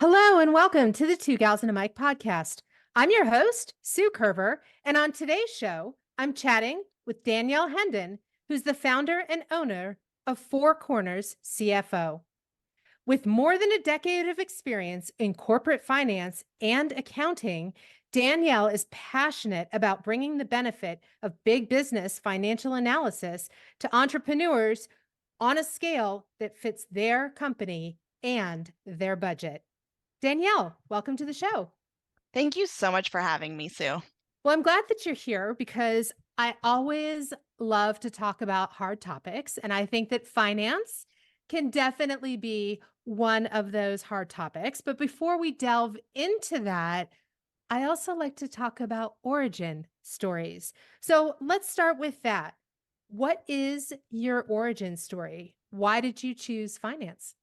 Hello and welcome to the Two Gals and a Mic podcast. I'm your host, Sue Kerver, and on today's show, I'm chatting with Danielle Hendon, who's the founder and owner of Four Corners CFO. With more than a decade of experience in corporate finance and accounting, Danielle is passionate about bringing the benefit of big business financial analysis to entrepreneurs on a scale that fits their company and their budget. Danielle, welcome to the show. Thank you so much for having me, Sue. Well, I'm glad that you're here because I always love to talk about hard topics. And I think that finance can definitely be one of those hard topics. But before we delve into that, I also like to talk about origin stories. So let's start with that. What is your origin story? Why did you choose finance?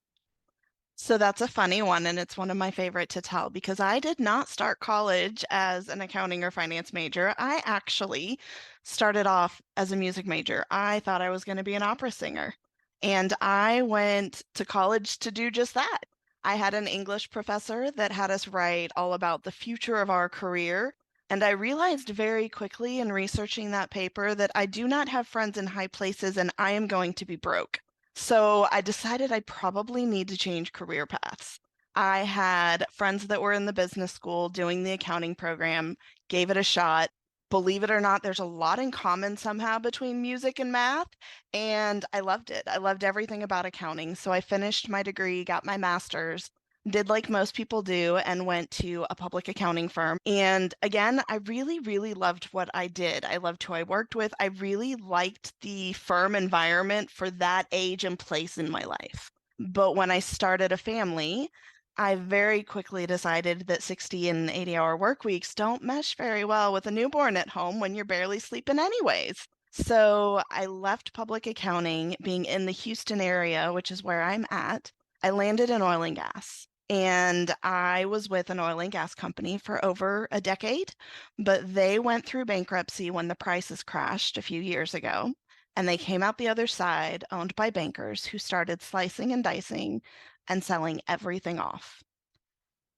So that's a funny one, and it's one of my favorite to tell because I did not start college as an accounting or finance major. I actually started off as a music major. I thought I was going to be an opera singer, and I went to college to do just that. I had an English professor that had us write all about the future of our career. And I realized very quickly in researching that paper that I do not have friends in high places and I am going to be broke. So I decided I probably need to change career paths. I had friends that were in the business school doing the accounting program, gave it a shot. Believe it or not, there's a lot in common somehow between music and math, and I loved it. I loved everything about accounting. So I finished my degree, got my master's, did like most people do, and went to a public accounting firm. And again, I really, really loved what I did. I loved who I worked with. I really liked the firm environment for that age and place in my life. But when I started a family, I very quickly decided that 60 and 80-hour work weeks don't mesh very well with a newborn at home when you're barely sleeping anyways. So I left public accounting, being in the Houston area, which is where I'm at. I landed in oil and gas. And I was with an oil and gas company for over a decade, but they went through bankruptcy when the prices crashed a few years ago. And they came out the other side, owned by bankers who started slicing and dicing and selling everything off.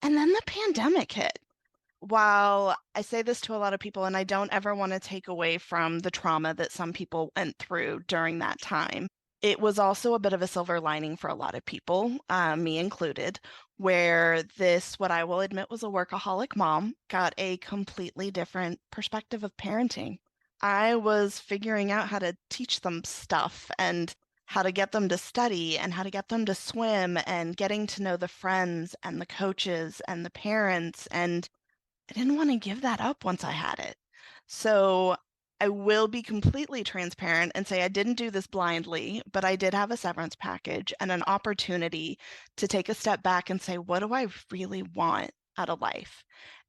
And then the pandemic hit. While I say this to a lot of people, and I don't ever want to take away from the trauma that some people went through during that time, it was also a bit of a silver lining for a lot of people, me included, where this, what I will admit was a workaholic mom, got a completely different perspective of parenting. I was figuring out how to teach them stuff and how to get them to study and how to get them to swim and getting to know the friends and the coaches and the parents. And I didn't want to give that up once I had it. So I will be completely transparent and say I didn't do this blindly, but I did have a severance package and an opportunity to take a step back and say, what do I really want out of life?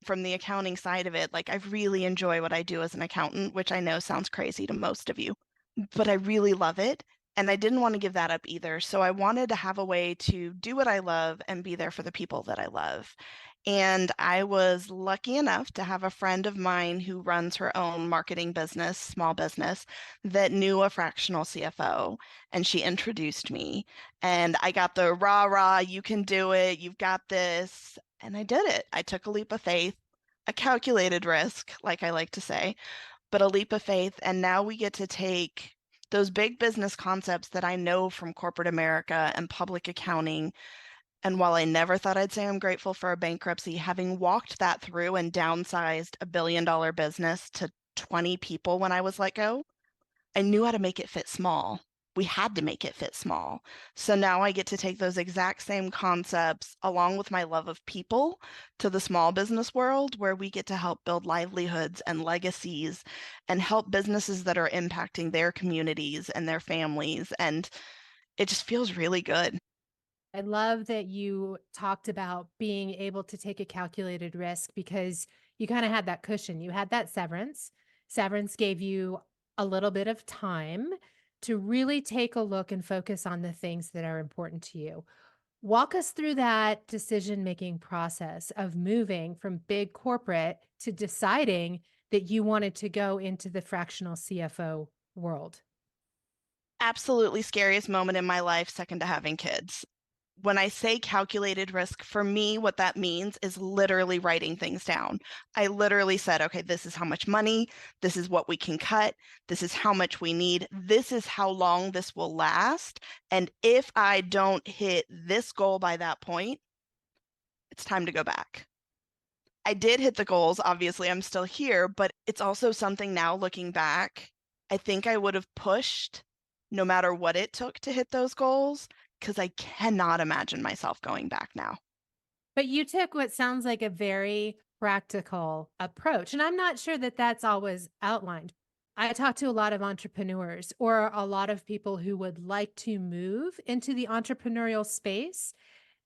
From the accounting side of it, like I really enjoy what I do as an accountant, which I know sounds crazy to most of you, but I really love it. And I didn't want to give that up either. So I wanted to have a way to do what I love and be there for the people that I love. And I was lucky enough to have a friend of mine who runs her own marketing business, small business, that knew a fractional CFO. And she introduced me. And I got the rah, rah, you can do it, you've got this. And I did it. I took a leap of faith, a calculated risk, like I like to say, but a leap of faith. And now we get to take those big business concepts that I know from corporate America and public accounting. And while I never thought I'd say I'm grateful for a bankruptcy, having walked that through and downsized a billion-dollar business to 20 people when I was let go, I knew how to make it fit small. We had to make it fit small. So now I get to take those exact same concepts along with my love of people to the small business world where we get to help build livelihoods and legacies and help businesses that are impacting their communities and their families. And it just feels really good. I love that you talked about being able to take a calculated risk because you kind of had that cushion. You had that severance. Severance gave you a little bit of time to really take a look and focus on the things that are important to you. Walk us through that decision-making process of moving from big corporate to deciding that you wanted to go into the fractional CFO world. Absolutely scariest moment in my life, second to having kids. When I say calculated risk, for me, what that means is literally writing things down. I literally said, okay, this is how much money, this is what we can cut, this is how much we need, this is how long this will last. And if I don't hit this goal by that point, it's time to go back. I did hit the goals. Obviously, I'm still here, but it's also something now looking back, I think I would have pushed no matter what it took to hit those goals because I cannot imagine myself going back now. But you took what sounds like a very practical approach. And I'm not sure that that's always outlined. I talk to a lot of entrepreneurs or a lot of people who would like to move into the entrepreneurial space.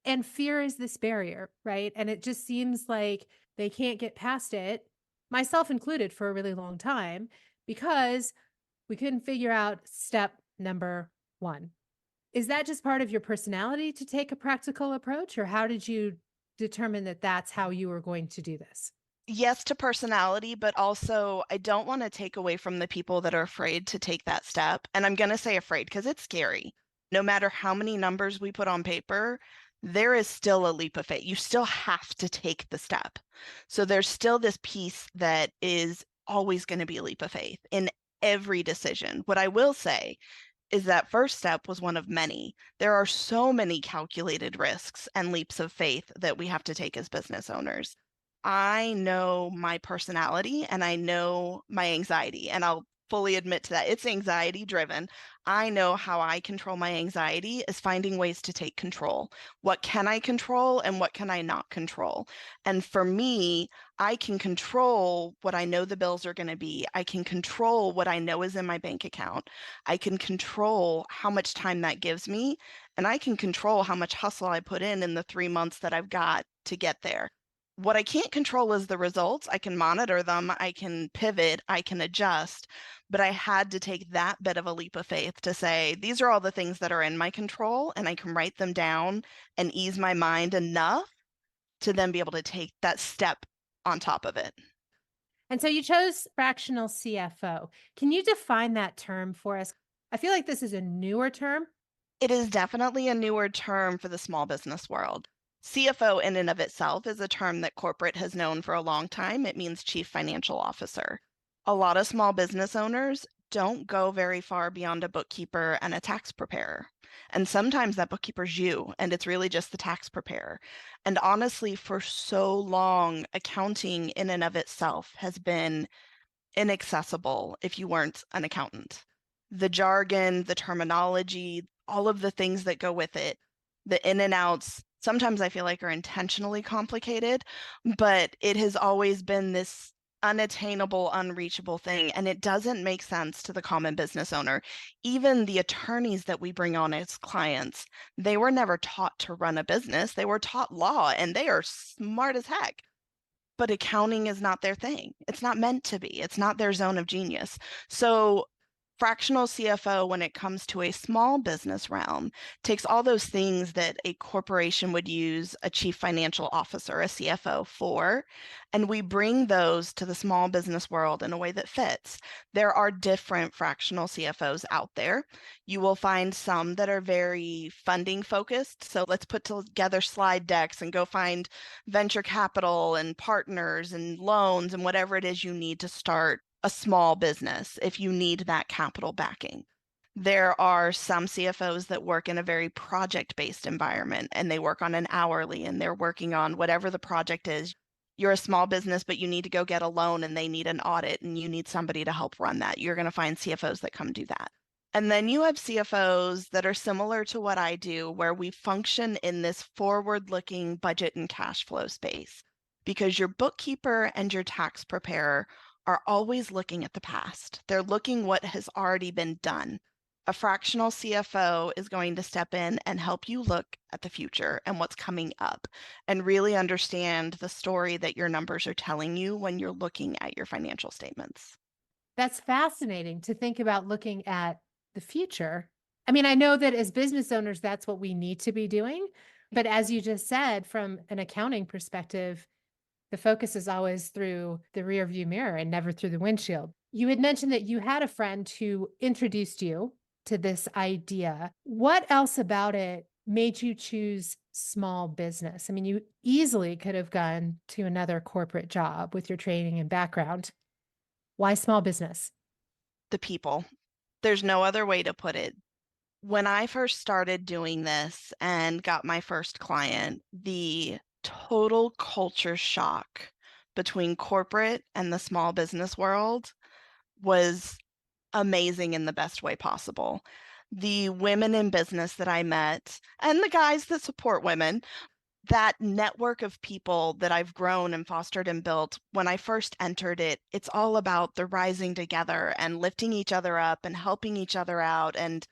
And fear is this barrier, right? And it just seems like they can't get past it, myself included, for a really long time because we couldn't figure out step number one. Is that just part of your personality to take a practical approach, or how did you determine that that's how you were going to do this? Yes to personality, but also I don't want to take away from the people that are afraid to take that step. And I'm going to say afraid because it's scary. No matter how many numbers we put on paper, there is still a leap of faith. You still have to take the step. So there's still this piece that is always going to be a leap of faith in every decision. What I will say is that first step was one of many. There are so many calculated risks and leaps of faith that we have to take as business owners. I know my personality and I know my anxiety, and I'll fully admit to that. It's anxiety driven. I know how I control my anxiety is finding ways to take control. What can I control and what can I not control? And for me, I can control what I know the bills are going to be. I can control what I know is in my bank account. I can control how much time that gives me, and I can control how much hustle I put in the 3 months that I've got to get there. What I can't control is the results. I can monitor them, I can pivot, I can adjust, but I had to take that bit of a leap of faith to say, these are all the things that are in my control, and I can write them down and ease my mind enough to then be able to take that step on top of it. And so you chose fractional CFO. Can you define that term for us? I feel like this is a newer term. It is definitely a newer term for the small business world. CFO in and of itself is a term that corporate has known for a long time. It means chief financial officer. A lot of small business owners don't go very far beyond a bookkeeper and a tax preparer. And sometimes that bookkeeper's you, and it's really just the tax preparer. And honestly, for so long, accounting in and of itself has been inaccessible if you weren't an accountant. The jargon, the terminology, all of the things that go with it, the in and outs, sometimes I feel like are intentionally complicated, but it has always been this unattainable, unreachable thing. And it doesn't make sense to the common business owner. Even the attorneys that we bring on as clients, they were never taught to run a business. They were taught law and they are smart as heck, but accounting is not their thing. It's not meant to be. It's not their zone of genius. So fractional CFO, when it comes to a small business realm, takes all those things that a corporation would use a chief financial officer, a CFO, for, and we bring those to the small business world in a way that fits. There are different fractional CFOs out there. You will find some that are very funding focused. So let's put together slide decks and go find venture capital and partners and loans and whatever it is you need to start a small business if you need that capital backing. There are some CFOs that work in a very project-based environment and they work on an hourly and they're working on whatever the project is. You're a small business, but you need to go get a loan and they need an audit and you need somebody to help run that. You're going to find CFOs that come do that. And then you have CFOs that are similar to what I do, where we function in this forward-looking budget and cash flow space, because your bookkeeper and your tax preparer are always looking at the past. They're looking what has already been done. A fractional CFO is going to step in and help you look at the future and what's coming up and really understand the story that your numbers are telling you when you're looking at your financial statements. That's fascinating to think about looking at the future. I mean, I know that as business owners, that's what we need to be doing. But as you just said, from an accounting perspective, the focus is always through the rear view mirror and never through the windshield. You had mentioned that you had a friend who introduced you to this idea. What else about it made you choose small business? I mean, you easily could have gone to another corporate job with your training and background. Why small business? The people. There's no other way to put it. When I first started doing this and got my first client, the total culture shock between corporate and the small business world was amazing in the best way possible. The women in business that I met and the guys that support women, that network of people that I've grown and fostered and built, when I first entered it, it's all about the rising together and lifting each other up and helping each other out. And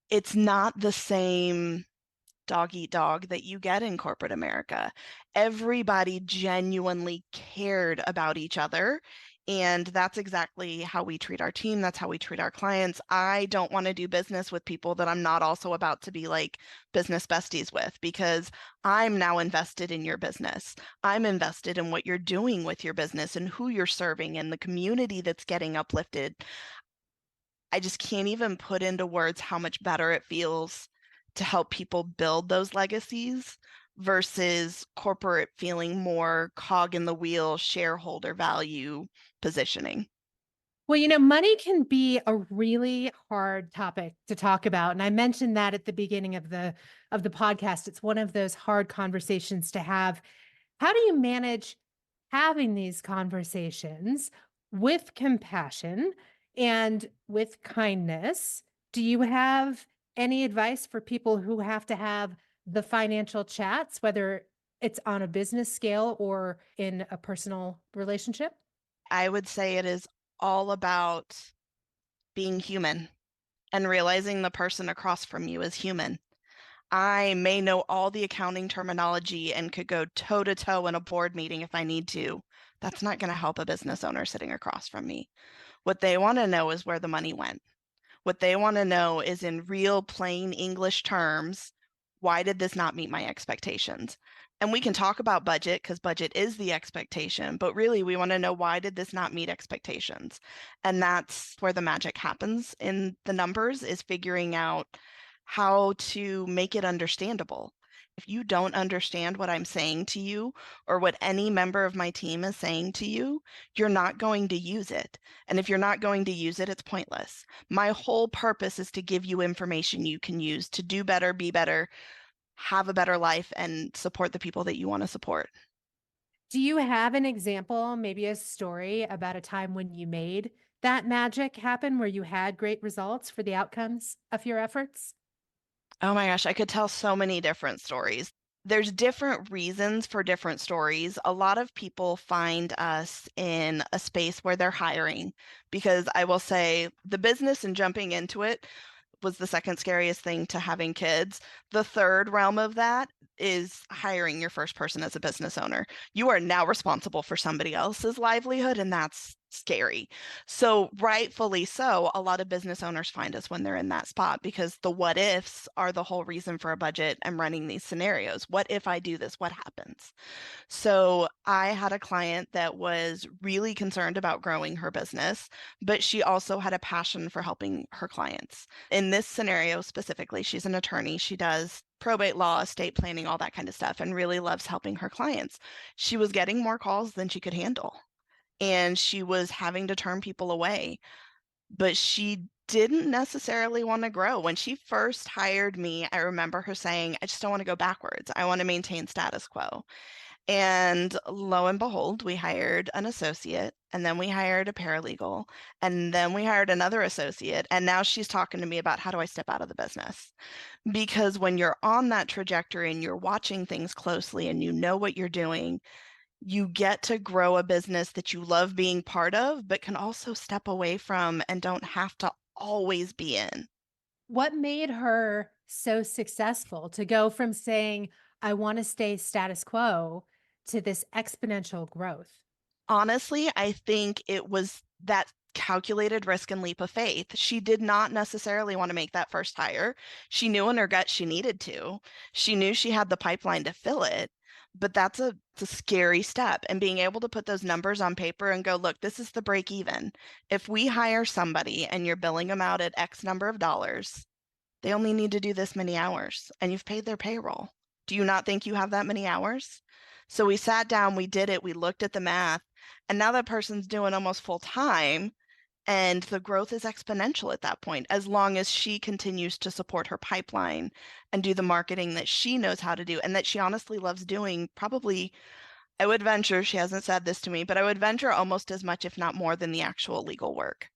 it's not the same dog eat dog that you get in corporate America. Everybody genuinely cared about each other. And that's exactly how we treat our team. That's how we treat our clients. I don't want to do business with people that I'm not also about to be like business besties with, because I'm now invested in your business. I'm invested in what you're doing with your business and who you're serving and the community that's getting uplifted. I just can't even put into words how much better it feels to help people build those legacies versus corporate feeling more cog in the wheel, shareholder value positioning. Well, money can be a really hard topic to talk about. And I mentioned that at the beginning of the podcast. It's one of those hard conversations to have. How do you manage having these conversations with compassion and with kindness? Do you have any advice for people who have to have the financial chats, whether it's on a business scale or in a personal relationship? I would say it is all about being human and realizing the person across from you is human. I may know all the accounting terminology and could go toe to toe in a board meeting if I need to. That's not going to help a business owner sitting across from me. What they want to know is where the money went. What they want to know is in real plain English terms, why did this not meet my expectations? And we can talk about budget because budget is the expectation, but really we want to know, why did this not meet expectations? And that's where the magic happens in the numbers, is figuring out how to make it understandable. If you don't understand what I'm saying to you or what any member of my team is saying to you, you're not going to use it. And if you're not going to use it, it's pointless. My whole purpose is to give you information you can use to do better, be better, have a better life, and support the people that you want to support. Do you have an example, maybe a story about a time when you made that magic happen where you had great results for the outcomes of your efforts? Oh my gosh, I could tell so many different stories. There's different reasons for different stories. A lot of people find us in a space where they're hiring, because I will say the business and jumping into it was the second scariest thing to having kids. The third realm of that is hiring your first person as a business owner. You are now responsible for somebody else's livelihood, and that's scary. So, rightfully so, a lot of business owners find us when they're in that spot, because the what ifs are the whole reason for a budget and running these scenarios. What if I do this? What happens? So I had a client that was really concerned about growing her business, but she also had a passion for helping her clients. In this scenario specifically, she's an attorney. She does probate law, estate planning, all that kind of stuff, and really loves helping her clients. She was getting more calls than she could handle, and she was having to turn people away, but she didn't necessarily want to grow. When she first hired me, I remember her saying, I just don't want to go backwards. I want to maintain status quo. And lo and behold, we hired an associate, and then we hired a paralegal, and then we hired another associate. And now she's talking to me about, how do I step out of the business? Because when you're on that trajectory and you're watching things closely and you know what you're doing, you get to grow a business that you love being part of, but can also step away from and don't have to always be in. What made her so successful to go from saying, I want to stay status quo to this exponential growth? Honestly, I think it was that calculated risk and leap of faith. She did not necessarily want to make that first hire. She knew in her gut she needed to. She knew she had the pipeline to fill it, but it's a scary step. And being able to put those numbers on paper and go, look, this is the break even. If we hire somebody and you're billing them out at X number of dollars, They only need to do this many hours, and you've paid their payroll. Do you not think you have that many hours? So we sat down, we did it, we looked at the math, and now that person's doing almost full time, and the growth is exponential at that point, as long as she continues to support her pipeline and do the marketing that she knows how to do and that she honestly loves doing. Probably, I would venture, she hasn't said this to me, but I would venture almost as much, if not more, than the actual legal work.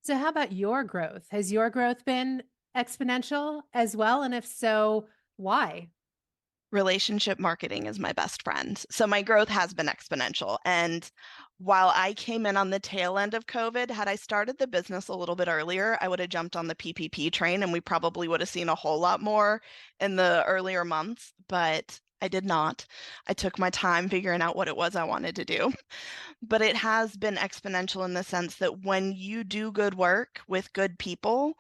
So, how about your growth? Has your growth been exponential as well? And if so, why? Relationship marketing is my best friend. So my growth has been exponential. And while I came in on the tail end of COVID, had I started the business a little bit earlier, I would have jumped on the PPP train and we probably would have seen a whole lot more in the earlier months, but I did not. I took my time figuring out what it was I wanted to do. But it has been exponential in the sense that when you do good work with good people,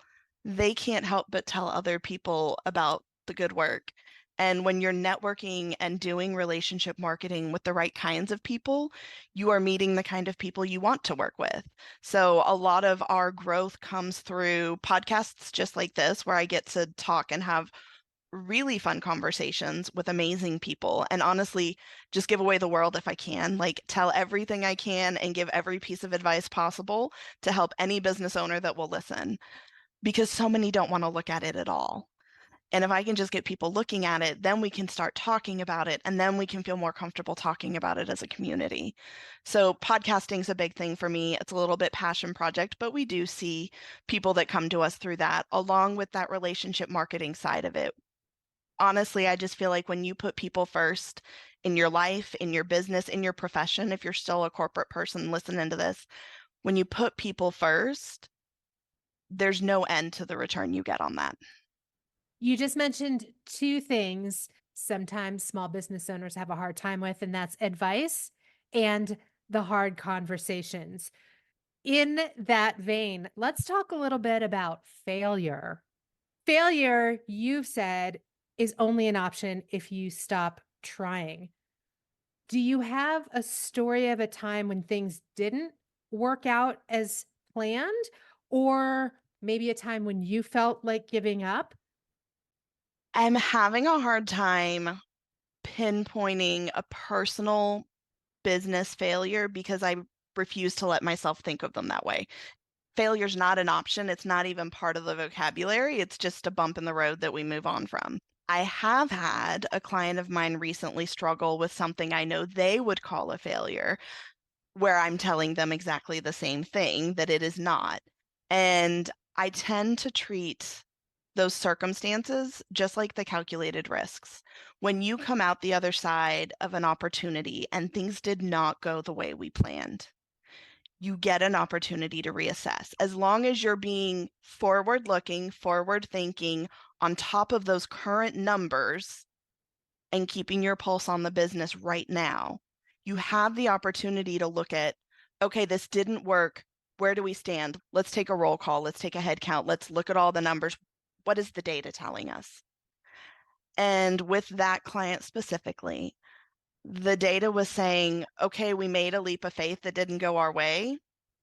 they can't help but tell other people about the good work. And when you're networking and doing relationship marketing with the right kinds of people, you are meeting the kind of people you want to work with. So a lot of our growth comes through podcasts just like this, where I get to talk and have really fun conversations with amazing people, and honestly just give away the world if I can, like tell everything I can and give every piece of advice possible to help any business owner that will listen, because so many don't want to look at it at all. And if I can just get people looking at it, then we can start talking about it, and then we can feel more comfortable talking about it as a community. So podcasting's a big thing for me. It's a little bit passion project, but we do see people that come to us through that, along with that relationship marketing side of it. Honestly, I just feel like when you put people first in your life, in your business, in your profession, if you're still a corporate person listening to this, when you put people first, there's no end to the return you get on that. You just mentioned two things sometimes small business owners have a hard time with, and that's advice and the hard conversations. In that vein, let's talk a little bit about failure. Failure, you've said, is only an option if you stop trying. Do you have a story of a time when things didn't work out as planned, or maybe a time when you felt like giving up? I'm having a hard time pinpointing a personal business failure because I refuse to let myself think of them that way. Failure's not an option. It's not even part of the vocabulary. It's just a bump in the road that we move on from. I have had a client of mine recently struggle with something I know they would call a failure, where I'm telling them exactly the same thing that it is not. And I tend to treat those circumstances just like the calculated risks. When you come out the other side of an opportunity and things did not go the way we planned, you get an opportunity to reassess. As long as you're being forward looking, forward thinking, on top of those current numbers, and keeping your pulse on the business right now, you have the opportunity to look at, okay, this didn't work. Where do we stand? Let's take a roll call. Let's take a head count. Let's look at all the numbers. What is the data telling us? And with that client specifically, the data was saying, okay, we made a leap of faith that didn't go our way,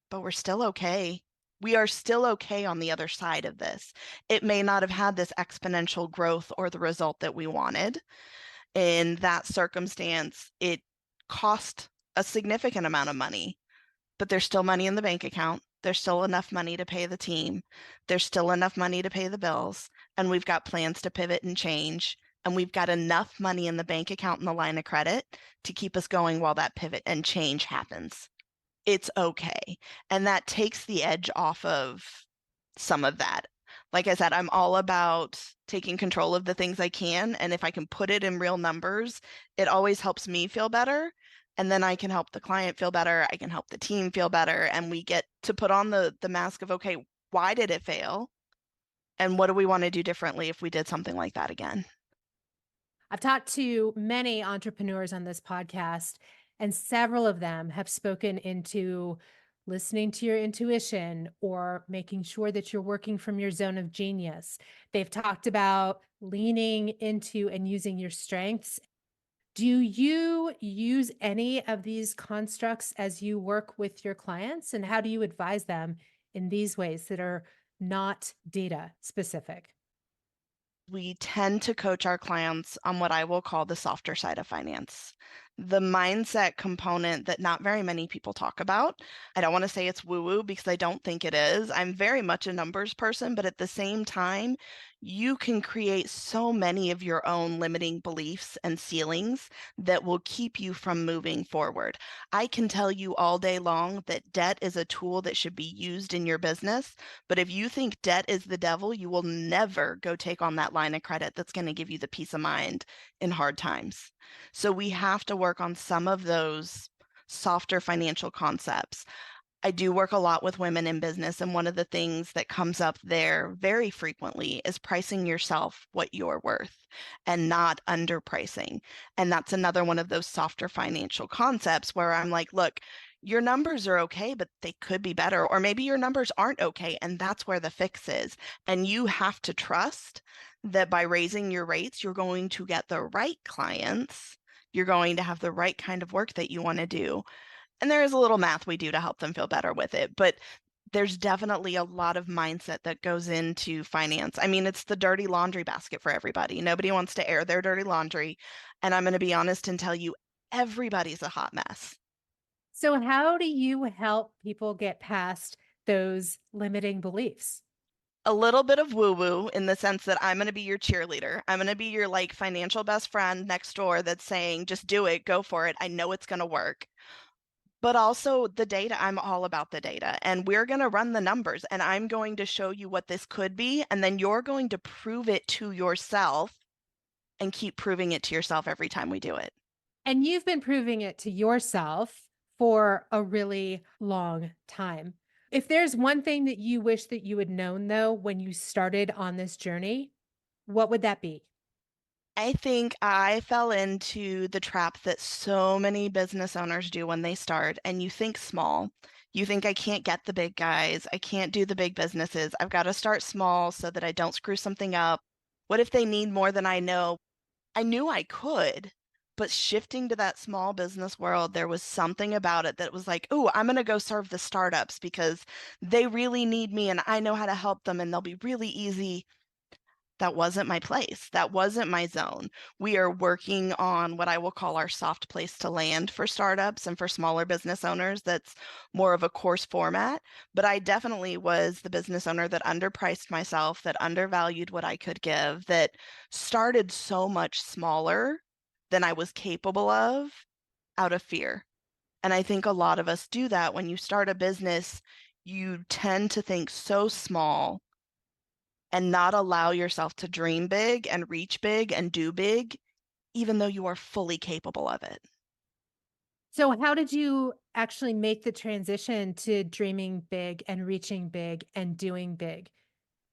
but we're still okay. We are still okay on the other side of this. It may not have had this exponential growth or the result that we wanted. In that circumstance, it cost a significant amount of money, but there's still money in the bank account. There's still enough money to pay the team. There's still enough money to pay the bills. And we've got plans to pivot and change. And we've got enough money in the bank account and the line of credit to keep us going while that pivot and change happens. It's okay. And that takes the edge off of some of that. Like I said, I'm all about taking control of the things I can. And if I can put it in real numbers, it always helps me feel better. And then I can help the client feel better. I can help the team feel better. And we get to put on the mask of, okay, why did it fail? And what do we want to do differently if we did something like that again? I've talked to many entrepreneurs on this podcast, and several of them have spoken into listening to your intuition or making sure that you're working from your zone of genius. They've talked about leaning into and using your strengths. Do you use any of these constructs as you work with your clients? And how do you advise them in these ways that are not data specific? We tend to coach our clients on what I will call the softer side of finance. The mindset component that not very many people talk about. I don't want to say it's woo-woo because I don't think it is. I'm very much a numbers person, but at the same time, you can create so many of your own limiting beliefs and ceilings that will keep you from moving forward. I can tell you all day long that debt is a tool that should be used in your business, but if you think debt is the devil, you will never go take on that line of credit that's going to give you the peace of mind in hard times. So we have to work on some of those softer financial concepts. I do work a lot with women in business, and one of the things that comes up there very frequently is pricing yourself what you're worth and not underpricing. And that's another one of those softer financial concepts where I'm like, look, your numbers are okay, but they could be better. Or maybe your numbers aren't okay, and that's where the fix is. And you have to trust that by raising your rates, you're going to get the right clients. You're going to have the right kind of work that you want to do. And there is a little math we do to help them feel better with it, but there's definitely a lot of mindset that goes into finance. I mean, it's the dirty laundry basket for everybody. Nobody wants to air their dirty laundry. And I'm going to be honest and tell you, everybody's a hot mess. So, how do you help people get past those limiting beliefs? A little bit of woo woo in the sense that I'm going to be your cheerleader. I'm going to be your like financial best friend next door that's saying, just do it, go for it. I know it's going to work. But also the data, I'm all about the data. And we're going to run the numbers and I'm going to show you what this could be. And then you're going to prove it to yourself and keep proving it to yourself every time we do it. And you've been proving it to yourself for a really long time. If there's one thing that you wish that you had known, though, when you started on this journey, what would that be? I think I fell into the trap that so many business owners do when they start, and you think small. You think, I can't get the big guys. I can't do the big businesses. I've got to start small so that I don't screw something up. What if they need more than I know? I knew I could, but shifting to that small business world, there was something about it that was like, oh, I'm going to go serve the startups because they really need me and I know how to help them and they'll be really easy. That wasn't my place. That wasn't my zone. We are working on what I will call our soft place to land for startups and for smaller business owners. That's more of a course format. But I definitely was the business owner that underpriced myself, that undervalued what I could give, that started so much smaller than I was capable of out of fear. And I think a lot of us do that. When you start a business, you tend to think so small and not allow yourself to dream big and reach big and do big, even though you are fully capable of it. So, how did you actually make the transition to dreaming big and reaching big and doing big?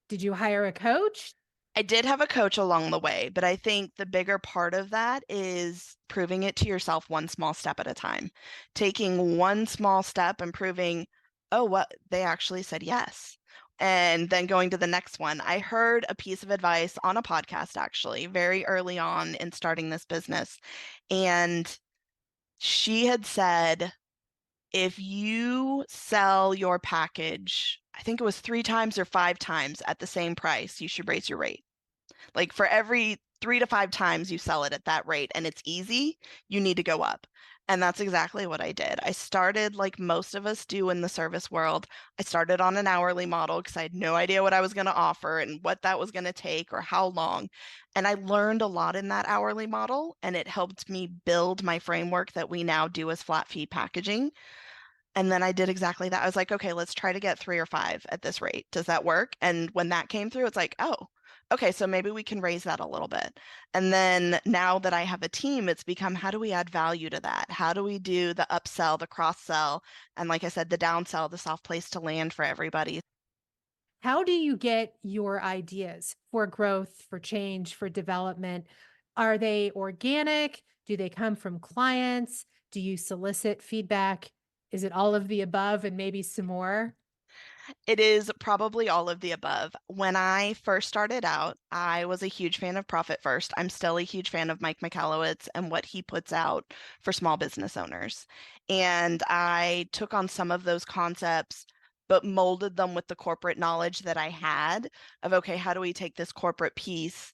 Did you hire a coach? I did have a coach along the way, but I think the bigger part of that is proving it to yourself one small step at a time. Taking one small step and proving, oh, what they actually said yes. And then going to the next one. I heard a piece of advice on a podcast actually very early on in starting this business. And she had said, if you sell your package, I think it was 3 times or 5 times at the same price, you should raise your rate. Like for every 3 to 5 times you sell it at that rate and it's easy, you need to go up. And that's exactly what I did. I started like most of us do in the service world. I started on an hourly model because I had no idea what I was going to offer and what that was going to take or how long. And I learned a lot in that hourly model, and it helped me build my framework that we now do as flat fee packaging. And then I did exactly that. I was like, okay, let's try to get 3 or 5 at this rate. Does that work? And when that came through, it's like, oh, okay, so maybe we can raise that a little bit. And then now that I have a team, it's become, how do we add value to that? How do we do the upsell, the cross sell, and like I said, the downsell, the soft place to land for everybody? How do you get your ideas for growth, for change, for development? Are they organic? Do they come from clients? Do you solicit feedback? Is it all of the above and maybe some more? It is probably all of the above. When I first started out, I was a huge fan of Profit First. I'm still a huge fan of Mike Michalowicz and what he puts out for small business owners. And I took on some of those concepts, but molded them with the corporate knowledge that I had of, okay, how do we take this corporate piece?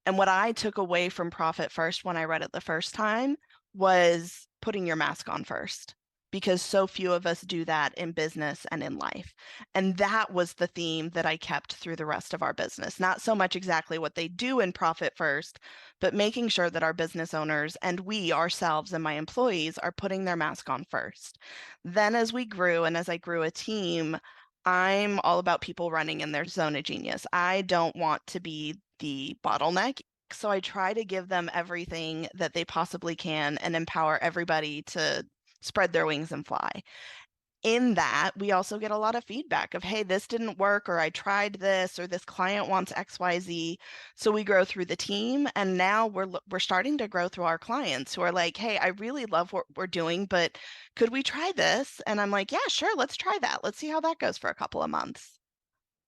And what I took away from Profit First when I read it the first time was putting your mask on first, because so few of us do that in business and in life. And that was the theme that I kept through the rest of our business. Not so much exactly what they do in Profit First, but making sure that our business owners and we ourselves and my employees are putting their mask on first. Then as we grew and as I grew a team, I'm all about people running in their zone of genius. I don't want to be the bottleneck. So I try to give them everything that they possibly can and empower everybody to spread their wings and fly. In that, we also get a lot of feedback of, hey, this didn't work, or I tried this, or this client wants XYZ. So we grow through the team, and now we're starting to grow through our clients who are like, hey, I really love what we're doing, but could we try this? And I'm like, yeah, sure, let's try that. Let's see how that goes for a couple of months.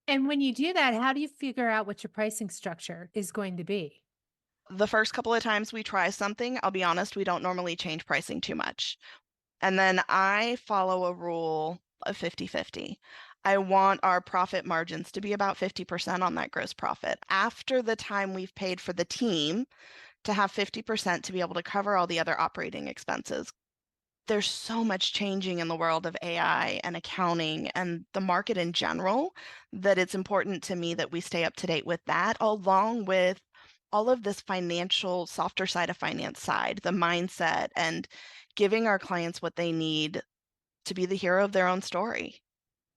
And when you do that, how do you figure out what your pricing structure is going to be? The first couple of times we try something, I'll be honest, we don't normally change pricing too much. And then I follow a rule of 50-50. I want our profit margins to be about 50% on that gross profit. After the time we've paid for the team, to have 50% to be able to cover all the other operating expenses. There's so much changing in the world of AI and accounting and the market in general that it's important to me that we stay up to date with that, along with all of this financial, softer side of finance side, the mindset, and giving our clients what they need to be the hero of their own story.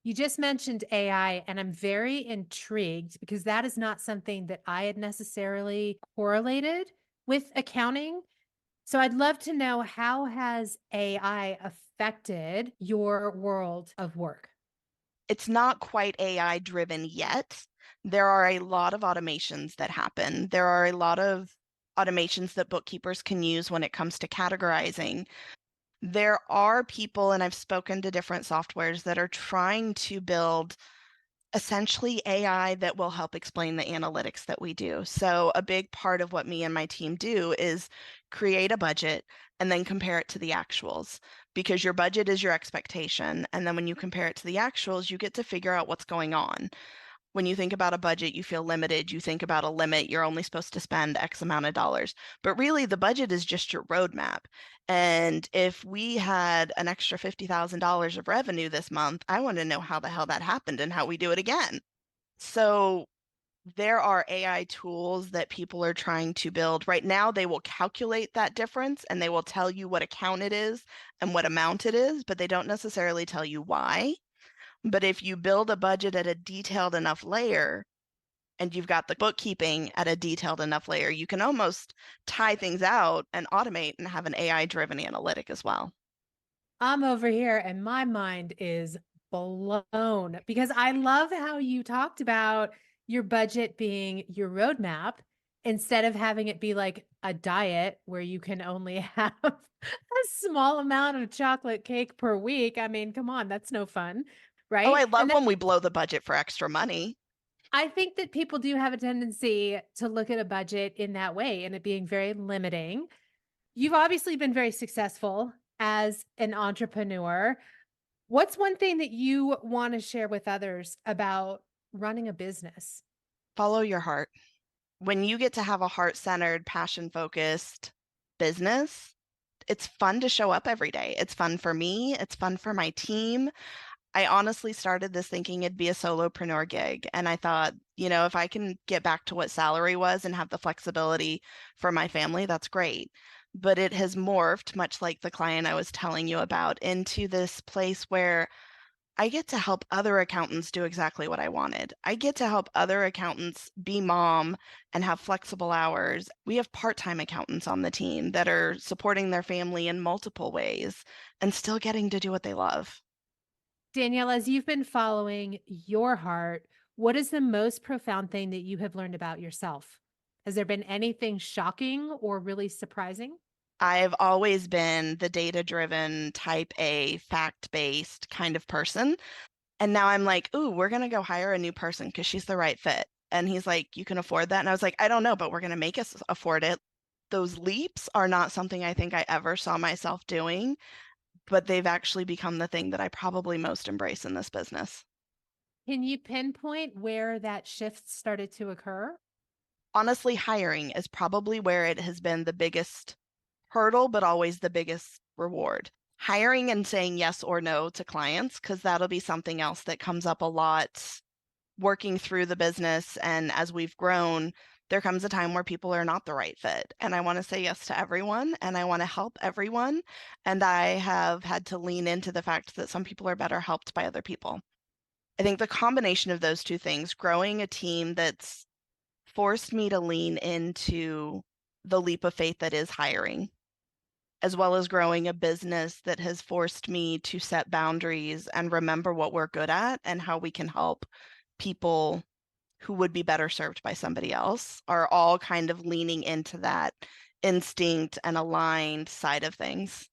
You just mentioned AI, and I'm very intrigued because that is not something that I had necessarily correlated with accounting. So I'd love to know, how has AI affected your world of work? It's not quite AI driven yet. There are a lot of automations that happen. There are a lot of automations that bookkeepers can use when it comes to categorizing. There are people, and I've spoken to different softwares that are trying to build essentially AI that will help explain the analytics that we do. So a big part of what me and my team do is create a budget and then compare it to the actuals, because your budget is your expectation. And then when you compare it to the actuals, you get to figure out what's going on. When you think about a budget, you feel limited. You think about a limit. You're only supposed to spend X amount of dollars. But really, the budget is just your roadmap. And if we had an extra $50,000 of revenue this month, I want to know how the hell that happened and how we do it again. So there are AI tools that people are trying to build. Right now, they will calculate that difference and they will tell you what account it is and what amount it is, but they don't necessarily tell you why. But if you build a budget at a detailed enough layer and you've got the bookkeeping at a detailed enough layer, you can almost tie things out and automate and have an AI driven analytic as well. I'm over here and my mind is blown because I love how you talked about your budget being your roadmap instead of having it be like a diet where you can only have a small amount of chocolate cake per week. I mean, come on, that's no fun, Oh, right? I And love that, when we blow the budget for extra money. I think that people do have a tendency to look at a budget in that way and it being very limiting. You've obviously been very successful as an entrepreneur. What's one thing that you want to share with others about running a business? Follow your heart. When you get to have a heart centered, passion focused business, it's fun to show up every day. It's fun for me, it's fun for my team. I honestly started this thinking it'd be a solopreneur gig. And I thought, if I can get back to what salary was and have the flexibility for my family, that's great. But it has morphed, much like the client I was telling you about, into this place where I get to help other accountants do exactly what I wanted. I get to help other accountants be mom and have flexible hours. We have part-time accountants on the team that are supporting their family in multiple ways and still getting to do what they love. Danielle, as you've been following your heart, what is the most profound thing that you have learned about yourself? Has there been anything shocking or really surprising? I've always been the data-driven, type A, fact-based kind of person. And now I'm like, ooh, we're going to go hire a new person because she's the right fit. And he's like, you can afford that? And I was like, I don't know, but we're going to make us afford it. Those leaps are not something I think I ever saw myself doing, but they've actually become the thing that I probably most embrace in this business. Can you pinpoint where that shift started to occur? Honestly, hiring is probably where it has been the biggest hurdle, but always the biggest reward. Hiring and saying yes or no to clients, because that'll be something else that comes up a lot working through the business. And as we've grown, there comes a time where people are not the right fit. And I want to say yes to everyone and I want to help everyone. And I have had to lean into the fact that some people are better helped by other people. I think the combination of those two things, growing a team that's forced me to lean into the leap of faith that is hiring, as well as growing a business that has forced me to set boundaries and remember what we're good at and how we can help people who would be better served by somebody else, are all kind of leaning into that instinct and aligned side of things.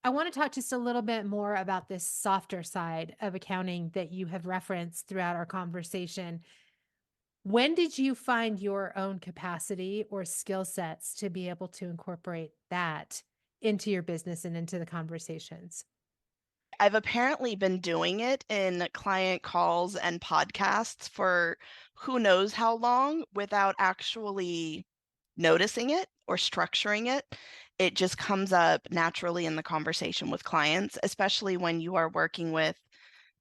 I want to talk just a little bit more about this softer side of accounting that you have referenced throughout our conversation. When did you find your own capacity or skill sets to be able to incorporate that into your business and into the conversations? I've apparently been doing it in client calls and podcasts for who knows how long without actually noticing it or structuring it. It just comes up naturally in the conversation with clients, especially when you are working with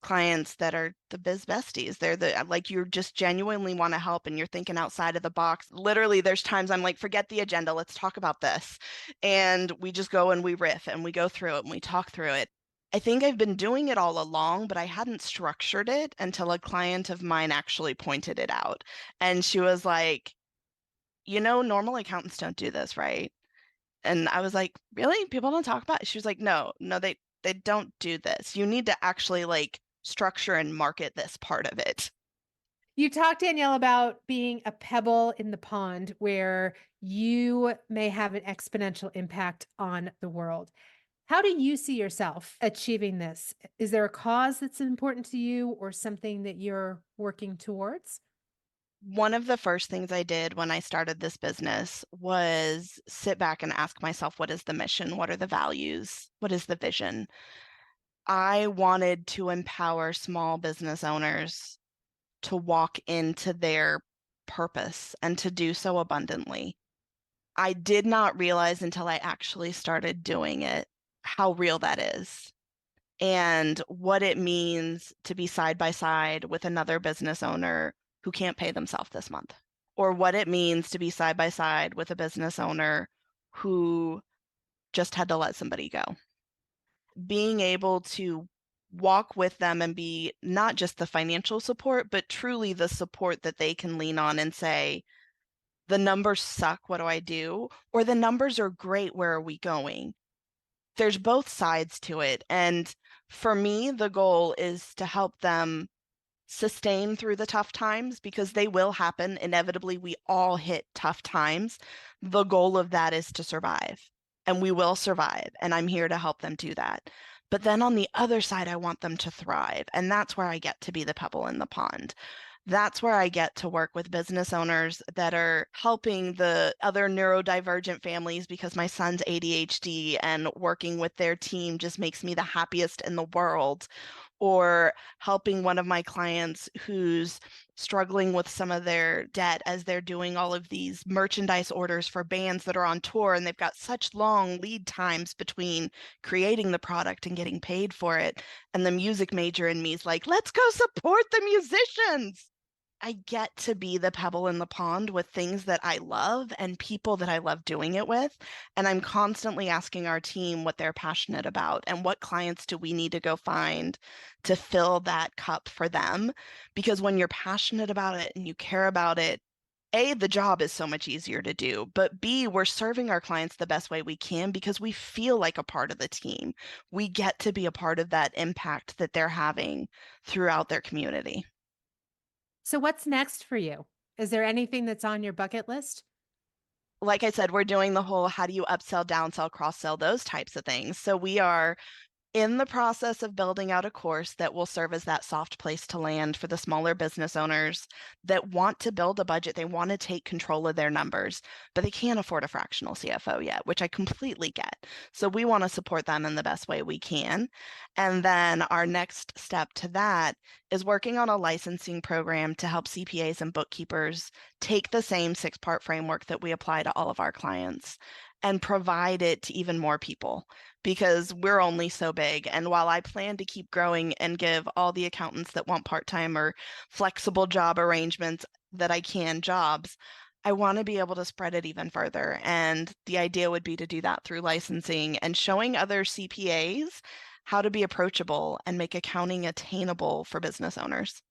clients that are the biz besties. They're the like you just genuinely want to help and you're thinking outside of the box. Literally, there's times I'm like, forget the agenda, let's talk about this. And we just go and we riff and we go through it and we talk through it. I think I've been doing it all along, but I hadn't structured it until a client of mine actually pointed it out. And she was like, normal accountants don't do this, right? And I was like, really? People don't talk about it? She was like, no, no, they don't do this. You need to actually like structure and market this part of it. You talked, Danielle, about being a pebble in the pond where you may have an exponential impact on the world. How do you see yourself achieving this? Is there a cause that's important to you or something that you're working towards? One of the first things I did when I started this business was sit back and ask myself, what is the mission? What are the values? What is the vision? I wanted to empower small business owners to walk into their purpose and to do so abundantly. I did not realize until I actually started doing it how real that is and what it means to be side by side with another business owner who can't pay themselves this month, or what it means to be side by side with a business owner who just had to let somebody go. Being able to walk with them and be not just the financial support, but truly the support that they can lean on and say, the numbers suck, what do I do? Or the numbers are great, where are we going? There's both sides to it. And for me, the goal is to help them sustain through the tough times because they will happen. Inevitably, we all hit tough times. The goal of that is to survive, and we will survive. And I'm here to help them do that. But then on the other side, I want them to thrive. And that's where I get to be the pebble in the pond. That's where I get to work with business owners that are helping the other neurodivergent families because my son's ADHD and working with their team just makes me the happiest in the world. Or helping one of my clients who's struggling with some of their debt as they're doing all of these merchandise orders for bands that are on tour and they've got such long lead times between creating the product and getting paid for it. And the music major in me is like, let's go support the musicians. I get to be the pebble in the pond with things that I love and people that I love doing it with. And I'm constantly asking our team what they're passionate about and what clients do we need to go find to fill that cup for them. Because when you're passionate about it and you care about it, A, the job is so much easier to do, but B, we're serving our clients the best way we can because we feel like a part of the team. We get to be a part of that impact that they're having throughout their community. So, what's next for you? Is there anything that's on your bucket list? Like I said, we're doing the whole how do you upsell, downsell, cross sell, those types of things. So we are In the process of building out a course that will serve as that soft place to land for the smaller business owners that want to build a budget. They want to take control of their numbers, but they can't afford a fractional CFO yet, which I completely get. So we want to support them in the best way we can. And then our next step to that is working on a licensing program to help CPAs and bookkeepers take the same 6-part framework that we apply to all of our clients and provide it to even more people, because we're only so big. And while I plan to keep growing and give all the accountants that want part-time or flexible job arrangements that I can jobs, I want to be able to spread it even further. And the idea would be to do that through licensing and showing other CPAs how to be approachable and make accounting attainable for business owners.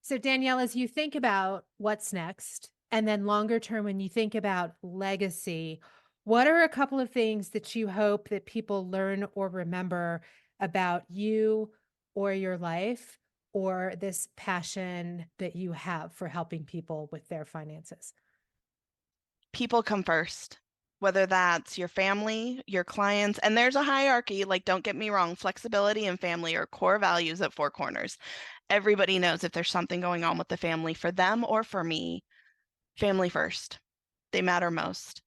So, Danielle, as you think about what's next, and then longer term, when you think about legacy, what are a couple of things that you hope that people learn or remember about you or your life or this passion that you have for helping people with their finances? People come first, whether that's your family, your clients, and there's a hierarchy. Like, don't get me wrong, flexibility and family are core values at Four Corners. Everybody knows if there's something going on with the family, for them or for me, family first. They matter most.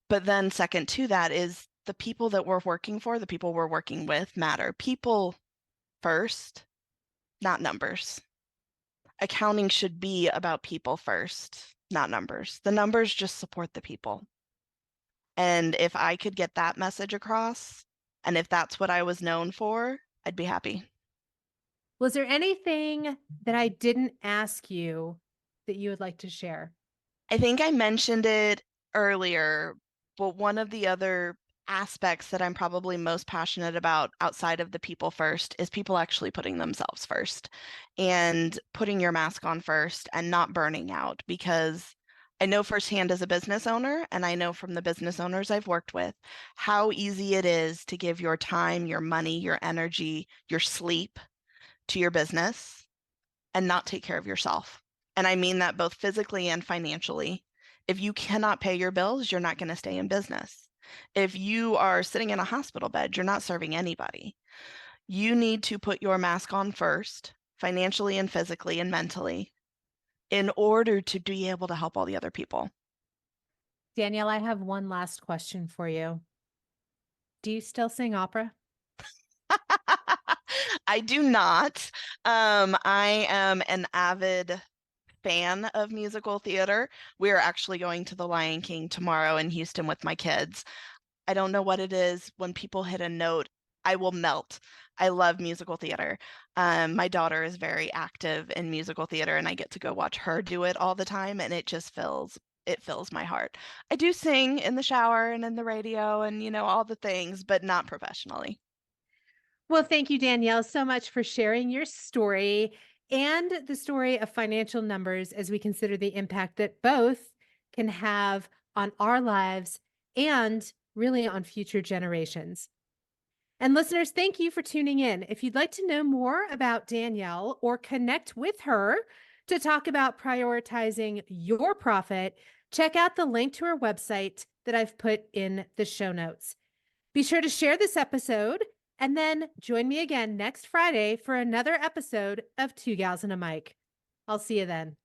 But then, second to that, is the people that we're working for, the people we're working with matter. People first, not numbers. Accounting should be about people first, not numbers. The numbers just support the people. And if I could get that message across, and if that's what I was known for, I'd be happy. Was there anything that I didn't ask you that you would like to share? I think I mentioned it earlier, but one of the other aspects that I'm probably most passionate about outside of the people first is people actually putting themselves first and putting your mask on first and not burning out, because I know firsthand as a business owner, and I know from the business owners I've worked with, how easy it is to give your time, your money, your energy, your sleep to your business and not take care of yourself. And I mean that both physically and financially. If you cannot pay your bills, you're not going to stay in business. If you are sitting in a hospital bed, you're not serving anybody. You need to put your mask on first, financially and physically and mentally, in order to be able to help all the other people. Danielle, I have one last question for you. Do you still sing opera? I do not. I am an avid fan of musical theater. We are actually going to the Lion King tomorrow in Houston with my kids. I don't know what it is. When people hit a note, I will melt. I love musical theater. My daughter is very active in musical theater, and I get to go watch her do it all the time, and it fills my heart. I do sing in the shower and in the radio and all the things, but not professionally. Well, thank you, Danielle, so much for sharing your story and the story of financial numbers as we consider the impact that both can have on our lives and really on future generations. And listeners, thank you for tuning in. If you'd like to know more about Danielle or connect with her to talk about prioritizing your profit, check out the link to her website that I've put in the show notes. Be sure to share this episode and then join me again next Friday for another episode of Two Gals and a Mic. I'll see you then.